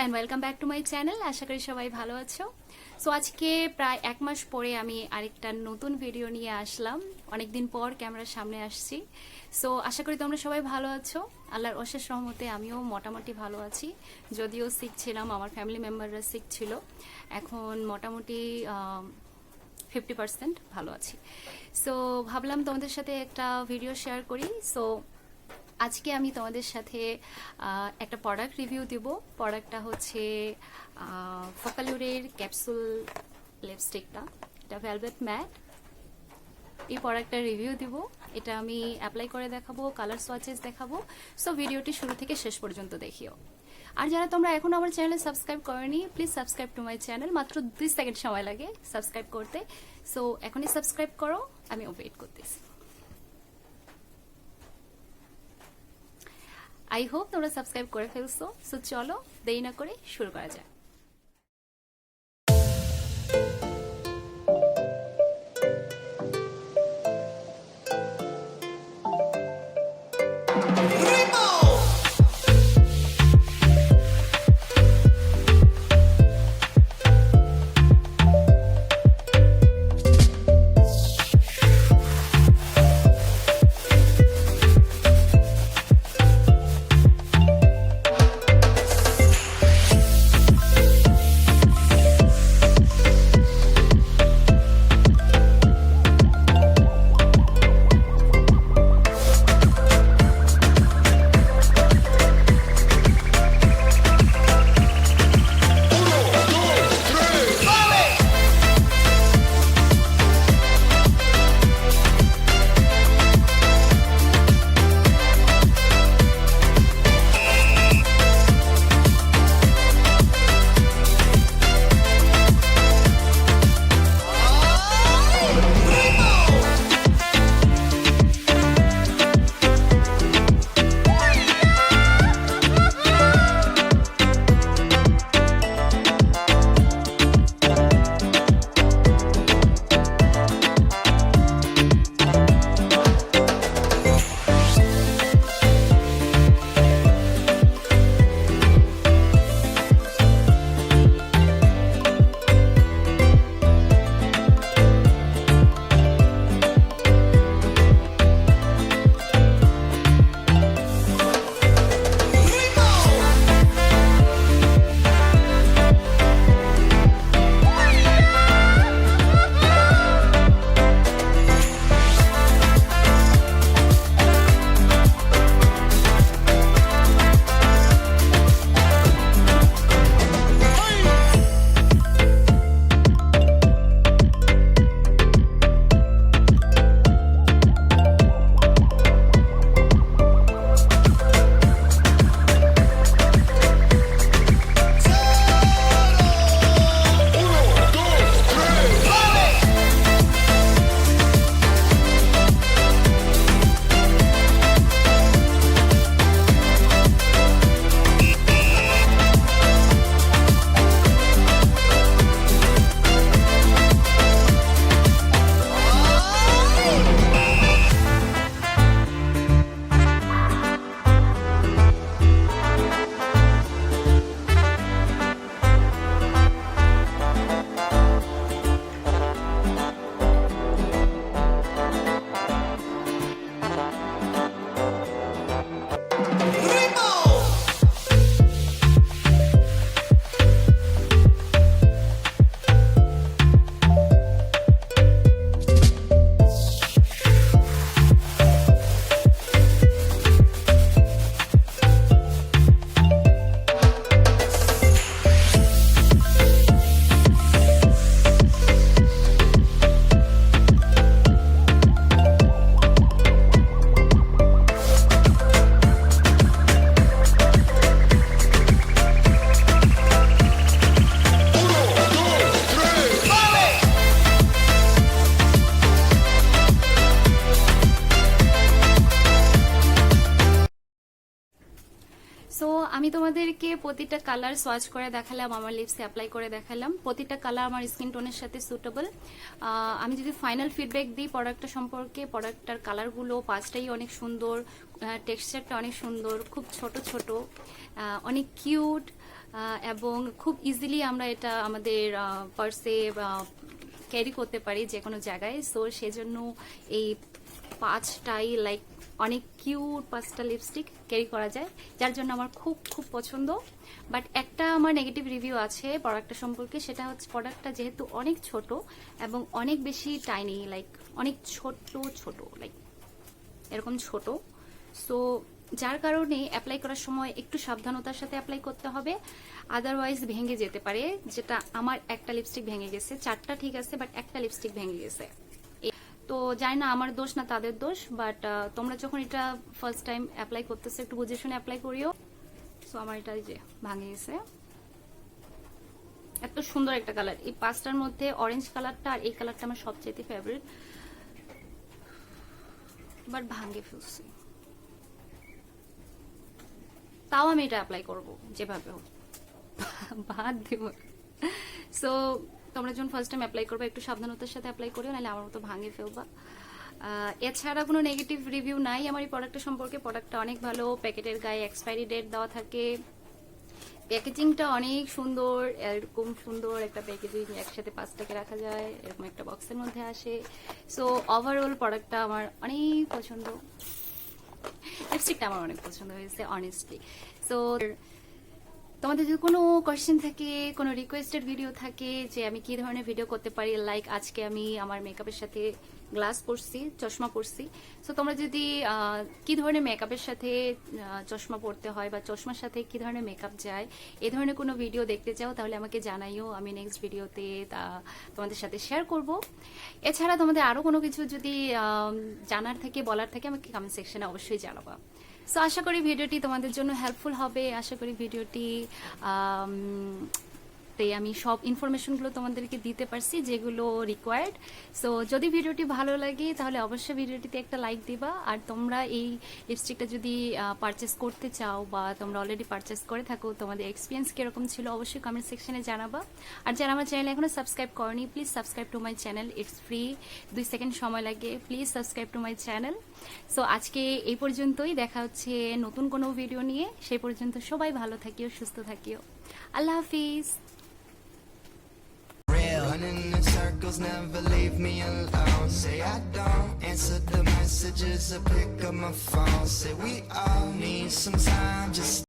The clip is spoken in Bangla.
and welcome back to my channel. আশা করি সবাই ভালো আছো। সো আজকে প্রায় এক মাস পরে আমি আরেকটা নতুন ভিডিও নিয়ে আসলাম। অনেকদিন পর ক্যামেরার সামনে আসছি। সো আশা করি তোমরা সবাই ভালো আছো। আল্লাহর অশেষ রহমতে আমিও মোটামুটি ভালো আছি। যদিও সিক ছিলাম, আমার ফ্যামিলি মেম্বাররা সিক ছিল, এখন মোটামুটি 50% ভালো আছি। সো ভাবলাম তোমাদের সাথে একটা ভিডিও শেয়ার করি। সো আজকে আমি তোমাদের সাথে একটা প্রোডাক্ট রিভিউ দিব। প্রোডাক্টটা হচ্ছে ফকালুরের ক্যাপসুল লিপস্টিকটা, এটা ভেলভেট ম্যাট। এই প্রোডাক্টটার রিভিউ দিব, এটা আমি অ্যাপ্লাই করে দেখাবো, কালার সোয়াচেস দেখাবো। সো ভিডিওটি শুরু থেকে শেষ পর্যন্ত দেখিও। আর যারা তোমরা এখন আমার চ্যানেলে সাবস্ক্রাইব করোনি, please subscribe to my channel. মাত্র 2 সেকেন্ড সময় লাগে সাবস্ক্রাইব করতে। সো এখনই সাবস্ক্রাইব করো, আমি ওয়েট করতেছি। আই হোপ তোমরা সাবস্ক্রাইব করে ফেলছো। সো চলো দেরি না করে শুরু করা যাক। সো আমি তোমাদেরকে প্রতিটা কালার সোয়াচ করে দেখালাম, আমার লিপসে অ্যাপ্লাই করে দেখালাম। প্রতিটা কালার আমার স্কিন টোনের সাথে সুটেবল। আমি যদি ফাইনাল ফিডব্যাক দিই প্রোডাক্টটা সম্পর্কে, প্রোডাক্টটার কালারগুলো পাঁচটাই অনেক সুন্দর, টেক্সচারটা অনেক সুন্দর, খুব ছোট ছোট, অনেক কিউট। এবং খুব ইজিলি আমরা এটা আমাদের পার্সে ক্যারি করতে পারি যে কোনো জায়গায়। সো সেজন্য এই 5টাই লাইক অনেক কিউট 5টা লিপস্টিক ক্যারি করা যায়, যার জন্য আমার খুব খুব পছন্দ। বাট একটা আমার নেগেটিভ রিভিউ আছে প্রোডাক্টটা সম্পর্কে, সেটা হচ্ছে প্রোডাক্টটা যেহেতু অনেক ছোট এবং অনেক বেশি টাইনি, লাইক অনেক ছোট ছোট, লাইক এরকম ছোট। সো যার কারণে অ্যাপ্লাই করার সময় একটু সাবধানতার সাথে অ্যাপ্লাই করতে হবে, আদারওয়াইজ ভেঙে যেতে পারে। যেটা আমার একটা লিপস্টিক ভেঙে গেছে, 4টা ঠিক আছে বাট একটা লিপস্টিক ভেঙে গেছে। তো জানি না আমার দোষ না তাদের দোষ, বাট তোমরা যখন এটা ফার্স্ট টাইম অ্যাপ্লাই করতেছো একটু বুঝে শুনে অ্যাপ্লাই করিও। সো আমার এটা যে ভাঙে গেছে। এত সুন্দর একটা কালার, এই 5টার মধ্যে অরেঞ্জ কালারটা আর এই কালারটা আমার সবচেয়ে ফেভারিট, বাট ভাঙে ফেলছি। তাও আমি এটা অ্যাপ্লাই করবো যেভাবে হোক, বাদ দেব। সো তোমরা যখন ফার্স্ট টাইম অ্যাপ্লাই করবে একটু সাবধানতার সাথে অ্যাপ্লাই করিও, নাহলে আমার মতো ভাঙে ফেলবা। এছাড়া কোনো নেগেটিভ রিভিউ নাই আমার এই প্রোডাক্টের সম্পর্কে। প্রোডাক্টটা অনেক ভালো, প্যাকেটের গায়ে এক্সপায়ারি ডেট দেওয়া থাকে, প্যাকেজিংটা অনেক সুন্দর, এরকম সুন্দর একটা প্যাকেজিং একসাথে 5টাকে রাখা যায়, এরকম একটা বক্সের মধ্যে আসে। সো ওভারঅল প্রোডাক্টটা আমার অনেক পছন্দ, লিপস্টিকটা আমার অনেক পছন্দ হয়েছে অনেস্টলি। সো তোমাদের যদি কোনো কোয়েশ্চেন থাকে, কোনো রিকোয়েস্টেড ভিডিও থাকে যে আমি কি ধরনের ভিডিও করতে পারি, লাইক আজকে আমি আমার মেকআপের সাথে গ্লাস পরছি, চশমা পরছি। সো তোমরা যদি কি ধরনের মেকআপের সাথে চশমা পরতে হয় বা চশমার সাথে কি ধরনের মেকআপ যায়, এই ধরনের কোনো ভিডিও দেখতে চাও তাহলে আমাকে জানাইও, আমি নেক্সট ভিডিওতে তোমাদের সাথে শেয়ার করব। এছাড়া তোমাদের আরও কোনো কিছু যদি জানার থাকে, বলার থাকে, আমাকে কমেন্ট সেকশনে অবশ্যই জানাবা। সো আশা করি ভিডিওটি তোমাদের জন্য হেল্পফুল হবে, আশা করি ভিডিওটি তাই আমি সব ইনফরমেশনগুলো তোমাদেরকে দিতে পারছি যেগুলো রিকোয়ার্ড। সো যদি ভিডিওটি ভালো লাগে তাহলে অবশ্যই ভিডিওটিতে একটা লাইক দিবা। আর তোমরা এই লিপস্টিকটা যদি পারচেস করতে চাও বা তোমরা অলরেডি পারচেস করে থাকো, তোমাদের এক্সপিরিয়েন্স কিরকম ছিল অবশ্যই কমেন্ট সেকশনে জানাবা। আর যারা আমার চ্যানেল এখনো সাবস্ক্রাইব করনি, please subscribe to my channel, it's free, 2 second সময় লাগে, please subscribe to my channel. So আজকে এই পর্যন্তই, দেখা হচ্ছে নতুন কোনো ভিডিও নিয়ে। সেই পর্যন্ত সবাই ভালো থাকিও, সুস্থ থাকিও, আল্লাহ হাফিজ। Running in circles, never leave me alone. Say I don't answer the messages or pick up my phone. Say we all need some time, just